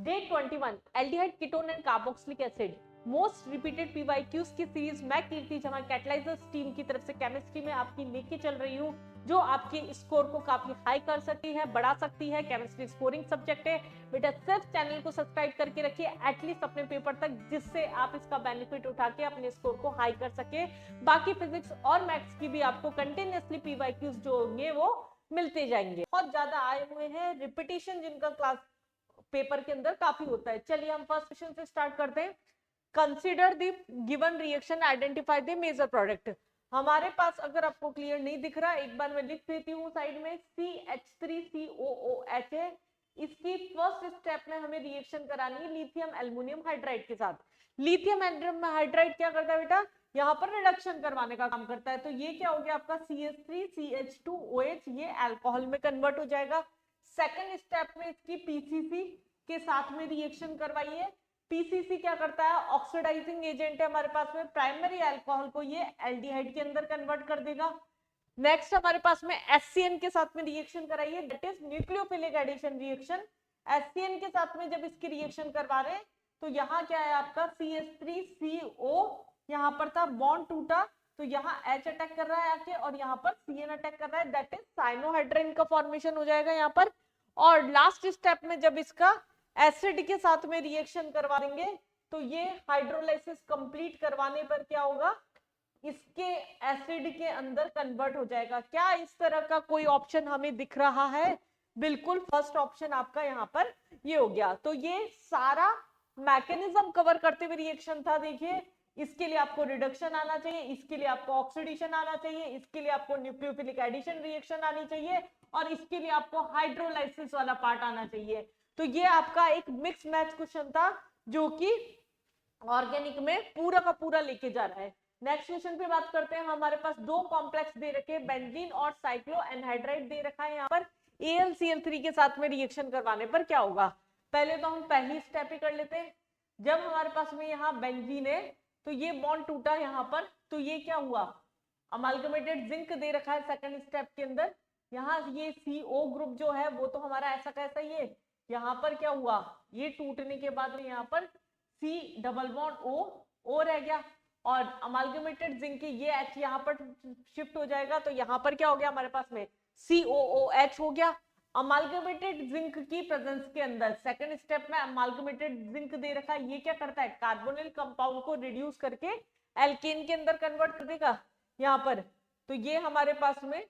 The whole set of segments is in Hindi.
Day 21 aldehyde ketone and carboxylic acid most repeated PYQs की सीरीज मैं कीर्ति जमा कैटलाइजर्स टीम की तरफ से केमिस्ट्री में आपकी लेके चल रही हूँ, जो आपके स्कोर को काफी हाई कर सकती है, बढ़ा सकती है। केमिस्ट्री स्कोरिंग सब्जेक्ट है बेटा, सिर्फ चैनल को सब्सक्राइब करके रखिए एटलीस्ट अपने पेपर तक, जिससे आप इसका बेनिफिट उठा के अपने स्कोर को हाई कर सके। बाकी फिजिक्स और मैथ्स की भी आपको कंटिन्यूअसली पीवाईक्यूज जो होंगे वो मिलते जाएंगे। बहुत ज्यादा आए हुए हैं रिपीटिशन जिनका क्लास पेपर के अंदर काफी होता है। चलिए हम फर्स्ट क्वेश्चन से स्टार्ट करते हैं। Consider the given reaction, identify the major product. हमारे पास अगर आपको क्लियर नहीं दिख रहा, एक बार मैं लिख देती हूँ साइड में, CH3COOH है। इसकी फर्स्ट स्टेप में हमें रिएक्शन करानी है लिथियम एल्युमिनियम हाइड्राइड के साथ। लिथियम एल्युमिनियम हाइड्राइड क्या करता है बेटा, यहाँ पर रिडक्शन करवाने का काम करता है। तो ये क्या हो गया आपका CH3CH2OH, ये अल्कोहल में कन्वर्ट हो जाएगा। सेकंड स्टेप में इसकी पीसीसी के साथ में रिएक्शन करवाइए। पीसीसी क्या करता है, ऑक्सीडाइजिंग एजेंट है हमारे पास में, प्राइमरी अल्कोहल को ये एल्डिहाइड के अंदर कन्वर्ट कर देगा। नेक्स्ट हमारे पास में एससीएन के साथ में रिएक्शन कराइए, that is nucleophilic addition reaction. SCN के साथ में जब इसकी रिएक्शन करवा रहे हैं तो यहाँ क्या है आपका CH3CO, यहाँ पर था बॉन्ड टूटा तो यहाँ H अटैक कर रहा है आके, और यहाँ पर CN अटैक कर रहा है, दैट इज साइनोहाइड्रिन का फॉर्मेशन हो जाएगा यहाँ पर। और लास्ट स्टेप में जब इसका एसिड के साथ में रिएक्शन करवा देंगे तो ये हाइड्रोलाइसिस कंप्लीट करवाने पर क्या होगा, इसके एसिड के अंदर कन्वर्ट हो जाएगा। क्या इस तरह का कोई ऑप्शन हमें दिख रहा है? बिल्कुल फर्स्ट ऑप्शन आपका यहाँ पर ये हो गया। तो ये सारा मैकेनिज्म कवर करते हुए रिएक्शन था। देखिए, इसके लिए आपको रिडक्शन आना चाहिए, इसके लिए आपको ऑक्सीडेशन आना चाहिए, इसके लिए आपको न्यूक्लियोफिलिक एडिशन रिएक्शन आनी चाहिए, और इसके लिए आपको हाइड्रोलाइसिस वाला पार्ट आना चाहिए। तो ये आपका एक मिक्स मैच क्वेश्चन था जो कि ऑर्गेनिक में पूरा का पूरा लेके जा रहा है। नेक्स्ट क्वेश्चन पे बात करते हैं। हमारे पास दो कॉम्प्लेक्स दे रखे हैं, बेंजीन और साइक्लो एनहाइड्राइड दे रखा है। यहाँ पर AlCl3 के साथ में रिएक्शन करवाने पर क्या होगा, पहले तो हम पहली स्टेप ही कर लेते हैं। जब हमारे पास में यहाँ बेंजीन है तो ये बॉन्ड टूटा यहाँ पर, तो ये क्या हुआ, अमालगमेटेड जिंक दे रखा है सेकंड स्टेप के अंदर। यहाँ ये CO ग्रुप जो है वो तो हमारा ऐसा कैसा ही है, यहाँ पर क्या हुआ, ये टूटने के बाद में यहाँ पर C डबल बॉन्ड O रह गया, और अमालगमेटेड जिंक ये H यहाँ पर शिफ्ट हो जाएगा, तो यहाँ पर क्या हो गया हमारे पास में COOH हो गया। अमालगमेटेड जिंक की प्रेजेंस के अंदर सेकंड स्टेप में अमालगमेटेड जिंक दे रखा है, ये क्या करता है, कार्बोनिल कंपाउंड को रिड्यूस करके एल्केन के अंदर कन्वर्ट कर देगा यहाँ पर। तो ये हमारे पास में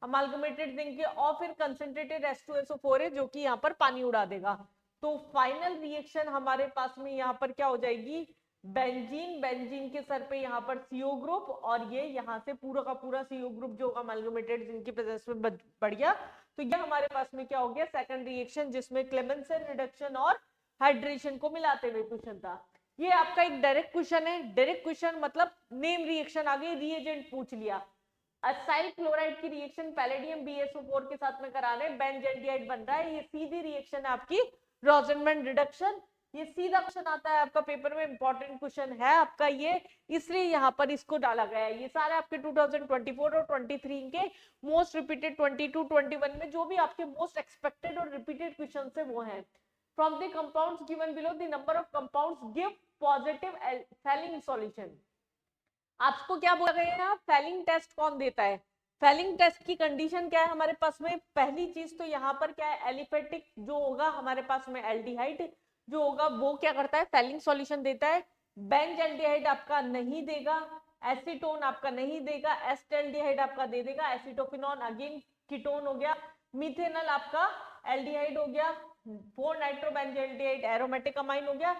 अमालगमेटेड जिंक है, और फिर कंसंट्रेटेड H2SO4 है जो कि यहाँ पर पानी उड़ा देगा। तो फाइनल रिएक्शन हमारे पास में यहाँ पर क्या हो जाएगी, बेंजीन, बेंजीन के सर पे यहाँ पर CO ग्रुप, और ये यहाँ से पूरा का पूरा CO ग्रुप जो अमालगमेटेड जिंक की प्रेजेंस में बढ़ गया। तो ये हमारे पास में क्या हो गया, सेकंड रिएक्शन, जिसमें क्लेमेंसन रिडक्शन और हाइड्रेशन को मिलाते हुए क्वेश्चन था। ये आपका एक डायरेक्ट क्वेश्चन है। डायरेक्ट क्वेश्चन मतलब नेम रिएक्शन आ गई, रिएजेंट पूछ लिया। असाइल क्लोराइड की रिएक्शन पैलेडियम BSO4 के साथ में करा रहे हैं, बेंजल्डिहाइड बन रहा है। ये सीधी रिएक्शन है आपकी रोजेनमैन रिडक्शन। ये सीधा क्वेश्चन आता है आपका पेपर में, इंपॉर्टेंट क्वेश्चन है आपका ये, इसलिए यहाँ पर इसको डाला गया है। ये सारे आपके 2024 और 23 के मोस्ट रिपीटेड 22, 21 में जो भी आपके मोस्ट एक्सपेक्टेड और रिपीटेड क्वेश्चन है वो है। From the compounds given below the number of compounds give positive Fehling solution. आपको क्या बोला गया है, फेलिंग टेस्ट कौन देता है, फेलिंग टेस्ट की कंडीशन क्या है हमारे पास में, पहली चीज तो यहाँ पर क्या है, एलिफेटिक जो होगा हमारे पास में एल्डिहाइड जो होगा वो क्या करता है, फेलिंग सॉल्यूशन देता है। बेंजल्डिहाइड आपका नहीं देगा, एसीटोन आपका नहीं देगा, एस्टेल्डिहाइड आपका दे देगा, एसीटोफिनॉन अगेन कीटोन हो गया, मिथेनॉल आपका एल्डिहाइड हो गया, 4 नाइट्रोबेंजल्डिहाइड एरोमेटिक अमाइन हो गया,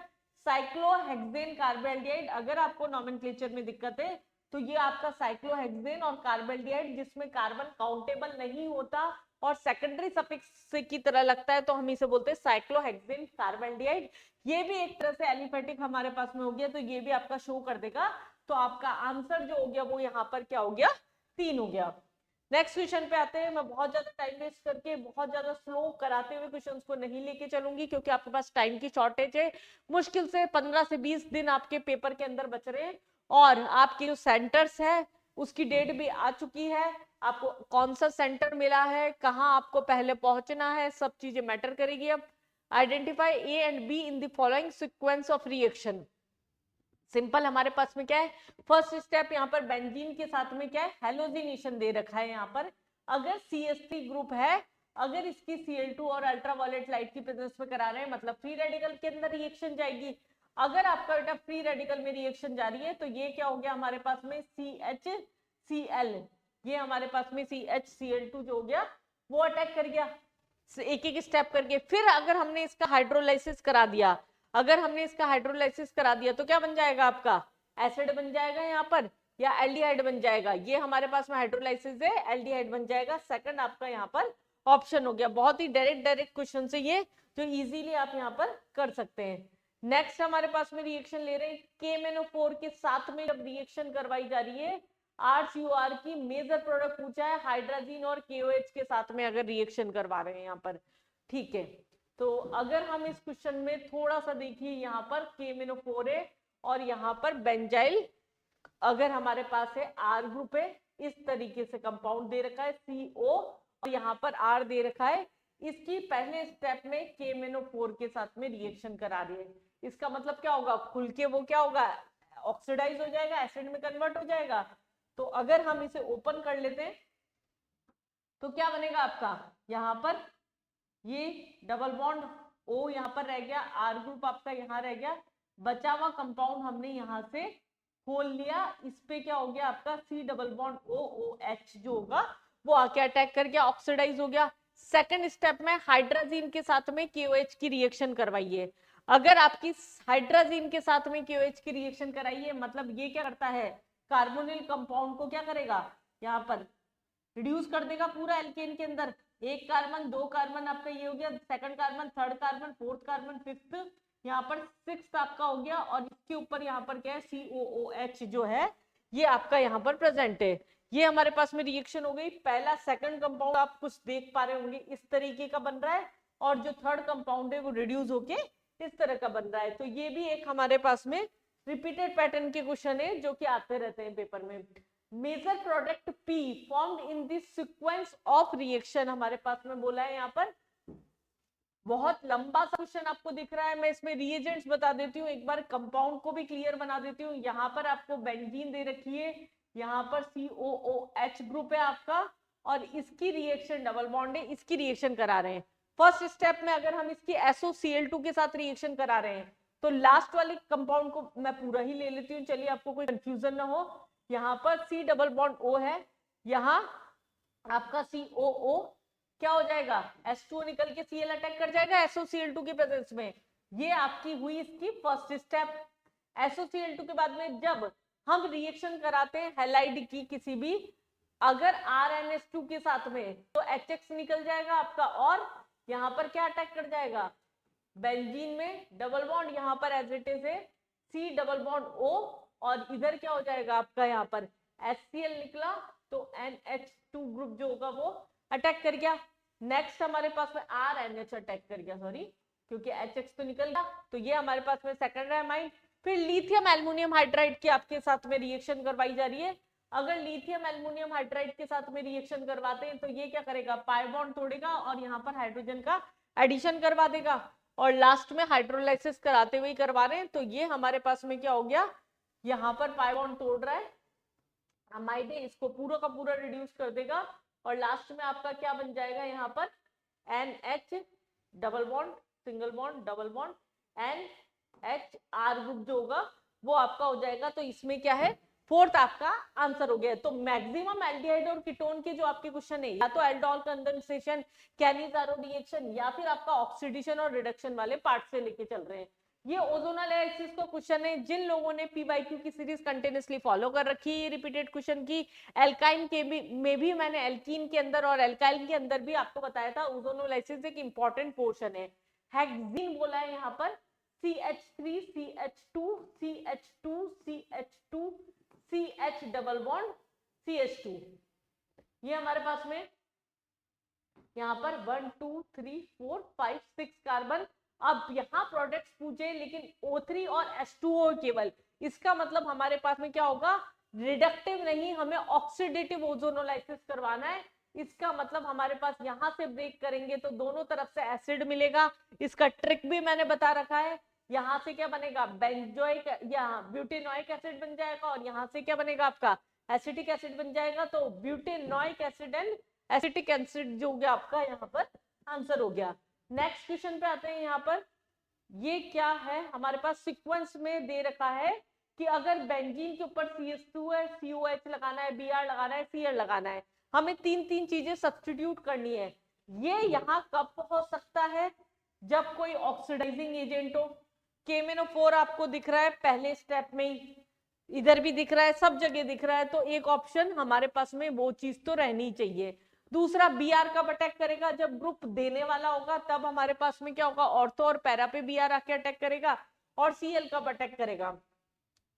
साइक्लोहेक्सेन कार्बोएल्डिहाइड। अगर आपको नॉमेनक्लेचर में दिक्कत है तो ये आपका साइक्लोहेक्सेन और कार्बोएल्डिहाइड जिसमें कार्बन काउंटेबल नहीं होता और सेकेंडरी सफिक्स की तरह लगता है, तो हम इसे बोलते हैं साइक्लोहेक्सेन कार्बोएल्डिहाइड। ये भी एक तरह से एलिफेटिक हमारे पास में हो गया, तो ये भी आपका शो कर देगा। तो आपका आंसर जो हो गया वो यहाँ पर क्या हो गया, 3 हो गया। नेक्स्ट क्वेश्चन पे आते हैं। मैं बहुत ज्यादा टाइम वेस्ट करके बहुत ज्यादा स्लो कराते हुए क्वेश्चंस को नहीं लेके चलूंगी, क्योंकि आपके पास टाइम की शॉर्टेज है। मुश्किल से 15 से 20 दिन आपके पेपर के अंदर बच रहे हैं, और आपके जो सेंटर्स है उसकी डेट भी आ चुकी है। आपको कौन सा सेंटर मिला है, कहाँ आपको पहले पहुंचना है, सब चीजें मैटर करेगी। अब identify A and be in the following sequence of reaction. Simple, हमारे पास में क्या है, फर्स्ट स्टेप यहाँ पर बेंजीन के साथ में क्या है, हेलोजिनेशन दे रखा है। यहाँ पर अगर CH3 ग्रुप है, अगर इसकी Cl2 और अल्ट्रावायलेट लाइट की प्रेजेंस में करा रहे हैं, मतलब फ्री रेडिकल के अंदर रिएक्शन जाएगी। अगर आपका बेटा फ्री रेडिकल में रिएक्शन जा रही है तो ये क्या हो गया हमारे पास में CHCl, ये हमारे पास में CHCl2 जो हो गया वो अटैक कर गया एक एक स्टेप करके। फिर अगर हमने इसका हाइड्रोलाइसिस करा दिया, अगर हमने इसका हाइड्रोलाइसिस करा दिया तो क्या बन जाएगा आपका, एसिड बन जाएगा यहाँ पर, या एल्डिहाइड बन जाएगा। ये हमारे पास में हाइड्रोलाइसिस है, एल्डिहाइड बन जाएगा। सेकंड आपका यहाँ पर ऑप्शन हो गया। बहुत ही डायरेक्ट क्वेश्चन से ये जो इजीली आप यहाँ पर कर सकते हैं। नेक्स्ट हमारे पास में रिएक्शन ले रहे हैं KMnO4 के साथ में जब रिएक्शन करवाई जा रही है, RCOR की मेजर प्रोडक्ट पूछा है, हाइड्रोजन और KOH के साथ में अगर रिएक्शन करवा रहे हैं यहाँ पर, ठीक है। तो अगर हम इस क्वेश्चन में थोड़ा सा देखिए, यहाँ पर KMnO4 है और यहाँ पर बेंजाइल अगर हमारे पास है R ग्रुप है, इस तरीके से कंपाउंड दे रखा है CO और यहाँ पर R दे रखा है, इसकी पहले स्टेप में KMnO4 के साथ में रिएक्शन करा रही है। इसका मतलब क्या होगा, खुल के वो क्या होगा, ऑक्सीडाइज हो जाएगा, एसिड में कन्वर्ट हो जाएगा। तो अगर हम इसे ओपन कर लेते हैं तो क्या बनेगा आपका, यहाँ पर ये डबल बॉन्ड O यहाँ पर रह गया, R ग्रुप आपका यहाँ रह गया, बचा हुआ कंपाउंड हमने यहाँ से खोल लिया, इस पे क्या हो गया आपका C डबल बॉन्ड OOH जो होगा वो आके अटैक कर गया, ऑक्सीडाइज हो गया। सेकंड स्टेप में हाइड्रोजन के साथ में KOH की रिएक्शन करवाइए। अगर आपकी हाइड्रोजन के साथ में KOH की रिएक्शन कराइए, मतलब ये क्या करता है, कार्बोनिल कंपाउंड को क्या करेगा, यहाँ पर रिड्यूस कर देगा पूरा एल्केन के अंदर। एक कार्बन, दो कार्बन आपका ये हो गया, second carbon, third carbon, fourth carbon, fifth, यहाँ पर सिक्स्थ आपका हो गया, और इसके ऊपर यहाँ पर क्या है, COOH जो है ये आपका यहाँ पर प्रेजेंट है। ये हमारे पास में रिएक्शन हो गई। पहला सेकंड कंपाउंड आप कुछ देख पा रहे होंगे इस तरीके का बन रहा है, और जो थर्ड कंपाउंड है वो रिड्यूस होके इस तरह का बन रहा है। तो ये भी एक हमारे पास में रिपीटेड पैटर्न के क्वेश्चन है जो कि आते रहते हैं पेपर में। Major product P formed in this sequence of reaction हमारे पास में बोला है। यहाँ पर बहुत लंबा सा क्वेश्चन आपको दिख रहा है, मैं इसमें रिएजेंट्स बता देती हूँ, एक बार कंपाउंड को भी क्लियर बना देती हूँ। यहाँ पर आपको बेंजीन दे रखी है, यहाँ पर COOH ग्रुप है आपका, और इसकी रिएक्शन डबल बॉन्ड है, इसकी रिएक्शन करा रहे हैं। फर्स्ट स्टेप में अगर हम इसकी SOCl2 के साथ रिएक्शन करा रहे हैं तो लास्ट वाले कंपाउंड को मैं पूरा ही ले लेती हूँ, चलिए आपको कोई कंफ्यूजन ना हो। यहाँ पर C डबल बॉन्ड O है, यहाँ आपका COO क्या हो जाएगा, H2O निकल के Cl अटैक कर जाएगा SOCl2 की प्रेजेंस में। ये आपकी हुई इसकी फर्स्ट स्टेप। SOCl2 के बाद में जब हम रिएक्शन कराते हैं हैलाइड की किसी भी, अगर RNH2 के साथ में, तो HX निकल जाएगा आपका, और यहाँ पर क्या अटैक कर जाएगा, बेंजीन में डबल बॉन्ड यहाँ पर एज इट इज है C डबल बॉन्ड O, और इधर क्या हो जाएगा आपका, यहाँ पर HCl निकला तो NH2 ग्रुप जो होगा वो अटैक कर गया। नेक्स्ट हमारे पास में RNH अटैक कर गया, सॉरी, क्योंकि HX तो निकल गया, तो ये हमारे पास में सेकंड है अमाइन। फिर लिथियम एल्युमिनियम हाइड्राइड की आपके साथ में रिएक्शन करवाई जा रही है। अगर लिथियम एल्युमिनियम हाइड्राइड के साथ में रिएक्शन करवाते हैं तो ये क्या करेगा, पाई बॉन्ड तोड़ेगा और यहाँ पर हाइड्रोजन का एडिशन करवा देगा, और लास्ट में हाइड्रोलाइसिस कराते हुए करवा रहे हैं तो ये हमारे पास में क्या हो गया, यहाँ पर पाई बॉन्ड तोड़ रहा है, अमाइड है, इसको पूरा का पूरा रिड्यूस कर देगा, और लास्ट में आपका क्या बन जाएगा, यहाँ पर NH double bond, single bond, double bond, NHR group जो होगा वो आपका हो जाएगा। तो इसमें क्या है, फोर्थ आपका आंसर हो गया। तो मैक्सिमम एल्डिहाइड और कीटोन के जो आपके क्वेश्चन है, या तो एल्डोल कंडेंसेशन, कैनिज़ारो रिएक्शन, या फिर आपका ऑक्सीडेशन और रिडक्शन वाले पार्ट से लेके चल रहे हैं। ये ओजोनल एनालिसिस का क्वेश्चन है, जिन लोगों ने PYQ की सीरीज कंटिन्यूअसली फॉलो कर रखी है, रिपीटेड क्वेश्चन की। एल्काइन के में भी मैंने एल्कीन के अंदर और एल्काइल के अंदर भी आपको बताया था, ओजोनोलाइसिस एक इंपॉर्टेंट पोर्शन है। हेक्सीन बोला है यहाँ पर, CH3 CH2 CH2 CH2 CH double bond CH2, ये हमारे पास में यहाँ पर 1 2 3 4 5 6 कार्बन। अब यहाँ प्रोडक्ट्स पूछे लेकिन O3 और H2O केवल, इसका मतलब हमारे पास में क्या होगा, रिडक्टिव नहीं, हमें ऑक्सीडेटिव ओजोनोलाइसिस करवाना है। इसका मतलब हमारे पास यहाँ से ब्रेक करेंगे तो दोनों तरफ से एसिड मिलेगा। इसका ट्रिक भी मैंने बता रखा है। यहाँ से क्या बनेगा, बेंजोइक या ब्यूटेनोइक एसिड बन जाएगा, और यहाँ से क्या बनेगा आपका एसिटिक एसिड बन जाएगा। तो butanoic acid and acetic acid जो हो गया आपका यहाँ पर आंसर हो गया। नेक्स्ट क्वेश्चन पे आते हैं। यहाँ पर ये क्या है, हमारे पास सीक्वेंस में दे रखा है कि अगर बेंजीन के ऊपर CH2 है, COH लगाना है, Br लगाना है, Cl लगाना है, हमें तीन चीजें सब्स्टिट्यूट करनी है। ये यहाँ कब हो सकता है, जब कोई ऑक्सीडाइजिंग एजेंट हो। KMnO4 आपको दिख रहा है पहले स्टेप में ही, इधर भी दिख रहा है, सब जगह दिख रहा है, तो एक ऑप्शन हमारे पास में वो चीज तो रहनी चाहिए। दूसरा Br कब अटैक करेगा, जब ग्रुप देने वाला होगा तब हमारे पास में क्या होगा, ऑर्थो और पैरा पे Br आके अटैक करेगा। और Cl कब अटैक करेगा,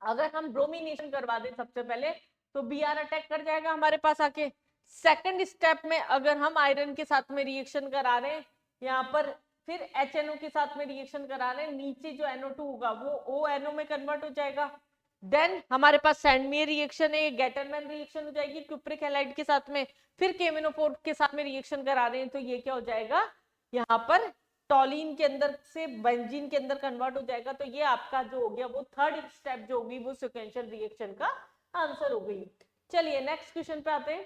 अगर हम ब्रोमिनेशन करवा दें सबसे पहले तो Br अटैक कर जाएगा हमारे पास आके। सेकंड स्टेप में अगर हम आयरन के साथ में रिएक्शन करा रहे हैं यहाँ पर, फिर HNO के साथ में रिएक्शन करा रहे हैं, नीचे जो NO2 होगा वो ONO में कन्वर्ट हो जाएगा। देन हमारे पास सैंडमेयर रिएक्शन है, गेटरमैन रिएक्शन हो जाएगी क्यूप्रिक हैलाइड के साथ में, फिर KMnO4 के साथ में रिएक्शन करा रहे हैं तो ये क्या हो जाएगा, यहाँ पर टॉलिन के अंदर से बेंजीन के अंदर कन्वर्ट हो जाएगा। तो ये आपका जो हो गया वो थर्ड स्टेप जो होगी वो सीक्वेंशियल रिएक्शन का आंसर हो गई। चलिए नेक्स्ट क्वेश्चन पे आते हैं।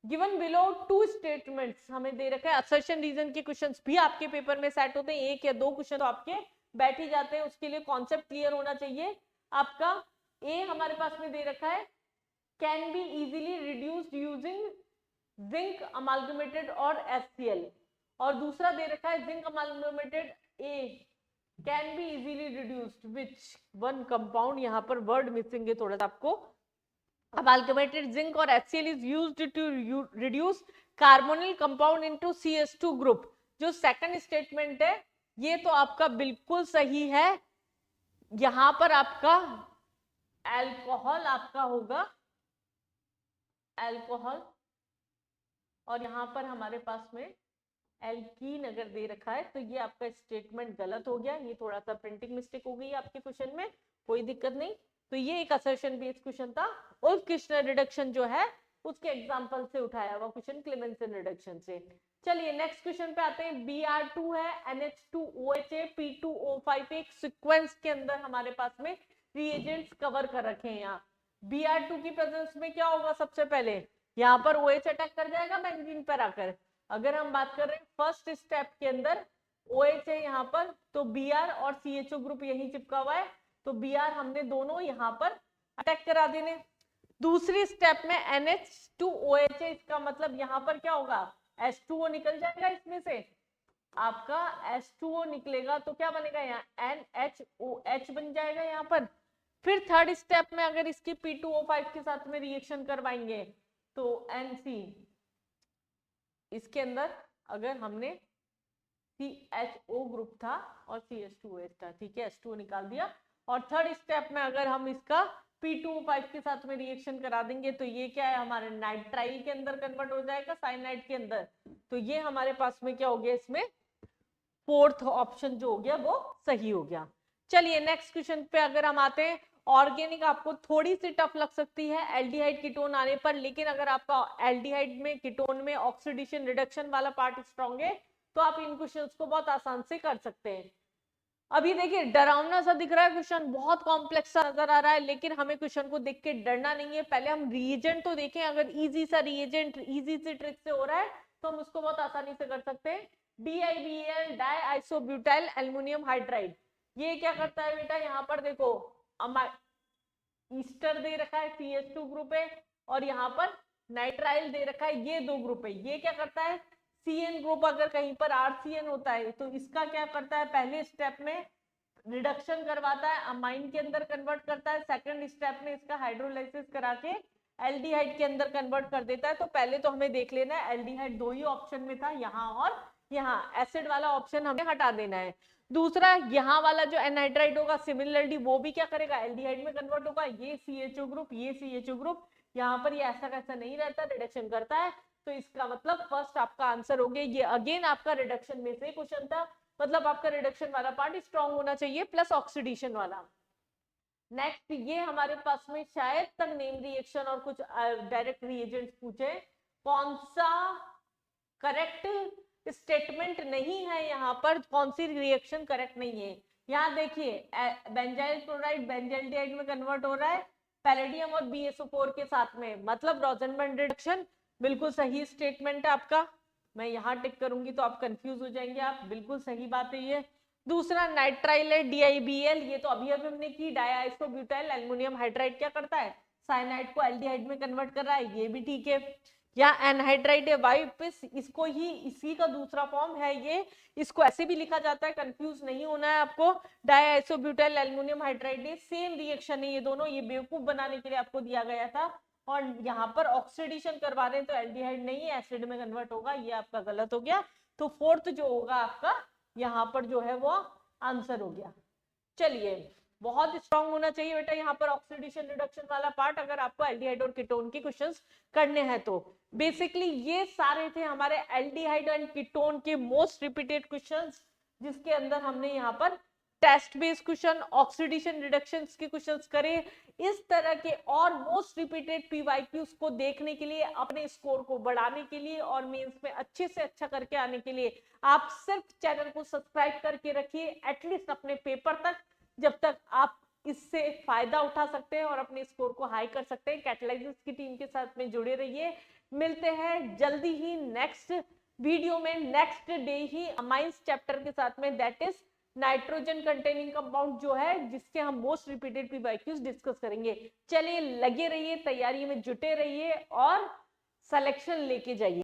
गिवन बिलो 2 स्टेटमेंट्स हमें दे रखा है। असर्शन रीजन के क्वेश्चंस भी आपके पेपर में सेट होते हैं, एक या दो क्वेश्चन तो आपके बैठ ही जाते हैं, उसके लिए कॉन्सेप्ट क्लियर होना चाहिए आपका। ए हमारे पास में दे रखा है can be easily reduced using zinc amalgamated और HCl, और दूसरा दे रखा है zinc amalgamated a can be easily reduced which one compound, यहाँ पर वर्ड मिसिंग है थोड़ा सा आपको। अमालगमेटेड जिंक और HCl is used to reduce carbonyl compound into CH2 group. जो सेकंड स्टेटमेंट है ये तो आपका बिल्कुल सही है, यहां पर आपका अल्कोहल आपका होगा अल्कोहल, और यहां पर हमारे पास में एल्कीन अगर दे रखा है तो ये आपका स्टेटमेंट गलत हो गया, ये थोड़ा सा प्रिंटिंग मिस्टेक हो गई आपके क्वेश्चन में, कोई दिक्कत नहीं। तो ये एक असर्शन बेस्ड क्वेश्चन था, उल्फ किर्चनर रिडक्शन जो है उसके एग्जांपल से उठाया हुआ क्वेश्चन, क्लेमेंसन रिडक्शन से। चलिए नेक्स्ट क्वेश्चन पे आते हैं। Br2 है, NH2OH है, P2O5 एक सीक्वेंस के अंदर हमारे पास में रिएजेंट्स कवर कर रखे हैं। यहाँ Br2 की प्रेजेंस में क्या होगा, सबसे पहले यहाँ पर OH अटैक कर जाएगा बेंजीन पर आकर। अगर हम बात कर रहे हैं फर्स्ट स्टेप के अंदर OH है यहाँ पर, तो Br और CHO ग्रुप यही चिपका हुआ है, तो Br हमने दोनों यहाँ पर अटैक करा देने। दूसरी स्टेप में NH2OH है, इसका मतलब यहाँ पर क्या होगा, H2O निकल जाएगा, इसमें से आपका H2O निकलेगा तो क्या बनेगा, यहाँ NHOH बन जाएगा यहाँ पर। फिर थर्ड स्टेप में अगर इसकी P2O5 के साथ में रिएक्शन करवाएंगे तो NC, इसके अंदर अगर हमने CHO ग्रुप था और CH2OH था, ठीक है, H2O निकाल दिया। और थर्ड स्टेप में अगर हम इसका P2O5 के साथ में रिएक्शन करा देंगे तो ये क्या है, हमारे नाइट्राइल के अंदर कन्वर्ट हो जाएगा, साइनाइड के अंदर। तो ये हमारे पास में क्या हो गया, इसमें फोर्थ ऑप्शन जो हो गया वो सही हो गया। चलिए नेक्स्ट क्वेश्चन पे अगर हम आते हैं। ऑर्गेनिक आपको थोड़ी सी टफ लग सकती है एल्डिहाइड कीटोन आने पर, लेकिन अगर आपका एल्डिहाइड में कीटोन में ऑक्सीडेशन रिडक्शन वाला पार्ट स्ट्रॉन्ग है तो आप इन क्वेश्चंस को बहुत आसान से कर सकते हैं। अभी देखिए डरावना सा दिख रहा है क्वेश्चन, बहुत कॉम्प्लेक्स सा नजर आ रहा है, लेकिन हमें क्वेश्चन को देख के डरना नहीं है। पहले हम रिएजेंट तो देखें, अगर इजी सा रिएजेंट इजी सी ट्रिक से हो रहा है तो हम उसको बहुत आसानी से कर सकते हैं। DIBAL die isobutyl aluminium hydride, ये क्या करता है बेटा, यहाँ पर देखो ईस्टर दे रखा है, CH2 ग्रुप है, और यहाँ पर नाइट्राइल दे रखा है, ये दो ग्रुप है। ये क्या करता है, CN ग्रुप अगर कहीं पर RCN होता है तो इसका क्या करता है, पहले स्टेप में रिडक्शन करवाता है, अमाइन के अंदर कन्वर्ट करता है, सेकंड स्टेप में इसका हाइड्रोलाइसिस करा के एल्डिहाइड के अंदर कन्वर्ट कर देता है। तो पहले तो हमें देख लेना है एल्डिहाइड दो ही ऑप्शन में था, यहाँ और यहाँ, एसिड वाला ऑप्शन हमें हटा देना है। दूसरा यहाँ वाला जो एनहाइड्राइड होगा सिमिलरली वो भी क्या करेगा, एल्डिहाइड में कन्वर्ट होगा, ये CHO ग्रुप, ये CHO ग्रुप, यहाँ पर ये ऐसा कैसा नहीं रहता, रिडक्शन करता है। तो इसका मतलब फर्स्ट आपका आंसर हो गया। ये अगेन आपका रिडक्शन में से क्वेश्चन था, मतलब आपका रिडक्शन वाला पार्ट स्ट्रॉन्ग होना चाहिए प्लस ऑक्सीडेशन वाला। नेक्स्ट ये हमारे पास में शायद तक नेम रिएक्शन और कुछ डायरेक्ट रिएजेंट्स पूछे, कौन सा करेक्ट स्टेटमेंट नहीं है यहाँ पर, कौन सी रिएक्शन करेक्ट नहीं है। यहाँ देखिए बेंजाइल क्लोराइड बेंजाइल्डिहाइड में कन्वर्ट हो रहा है पैलेडियम और BSO4 के साथ में, मतलब रोजनबर्ग रिडक्शन, बिल्कुल सही स्टेटमेंट है आपका। मैं यहाँ टिक करूंगी तो आप कंफ्यूज हो जाएंगे, आप बिल्कुल सही बात है ये। दूसरा नाइट्राइल है DIBL, ये तो अभी हमने की। डाइआइसोब्यूटाइल एल्युमिनियम हाइड्राइड क्या करता है, साइनाइड को एल्डिहाइड में कन्वर्ट कर रहा है, ये भी ठीक है। या एनहाइड्राइड है वाइपिस, इसको ही इसी का दूसरा फॉर्म है ये, इसको ऐसे भी लिखा जाता है, कंफ्यूज नहीं होना है आपको। डाइआइसोब्यूटाइल एल्युमिनियम हाइड्राइड सेम रिएक्शन है ये दोनों, ये बेवकूफ बनाने के लिए आपको दिया गया था। और यहाँ पर ऑक्सीडेशन करवा रहे हैं तो एल्डिहाइड नहीं एसिड में कन्वर्ट होगा, ये आपका गलत हो गया। तो फोर्थ जो होगा आपका यहाँ पर जो है वो आंसर हो गया। चलिए, बहुत स्ट्रांग होना चाहिए बेटा यहाँ पर ऑक्सीडेशन रिडक्शन वाला पार्ट, अगर आपको एल्डिहाइड और कीटोन के क्वेश्चंस करने हैं तो। बेसिकली ये सारे थे हमारे एल्डिहाइड एंड कीटोन के मोस्ट रिपीटेड क्वेश्चंस, जिसके अंदर हमने यहाँ पर test based question, oxidation reduction के क्वेश्चंस करे। इस तरह के और मोस्ट रिपीटेड PYQs को देखने के लिए, अपने स्कोर को बढ़ाने के लिए और मेंस में अच्छे से अच्छा करके आने के लिए आप सिर्फ चैनल को सब्सक्राइब करके रखिए, एटलीस्ट अपने पेपर तक, जब तक आप इससे फायदा उठा सकते हैं और अपने स्कोर को हाई कर सकते हैं। कैटलाइजिस की टीम के साथ में जुड़े रहिए। मिलते हैं जल्दी ही नेक्स्ट वीडियो में, नेक्स्ट डे ही अमाइंस चैप्टर के साथ में, that is nitrogen containing compound जो है, जिसके हम मोस्ट रिपीटेड PYQs डिस्कस करेंगे। चलिए लगे रहिए, तैयारी में जुटे रहिए और सिलेक्शन लेके जाइए।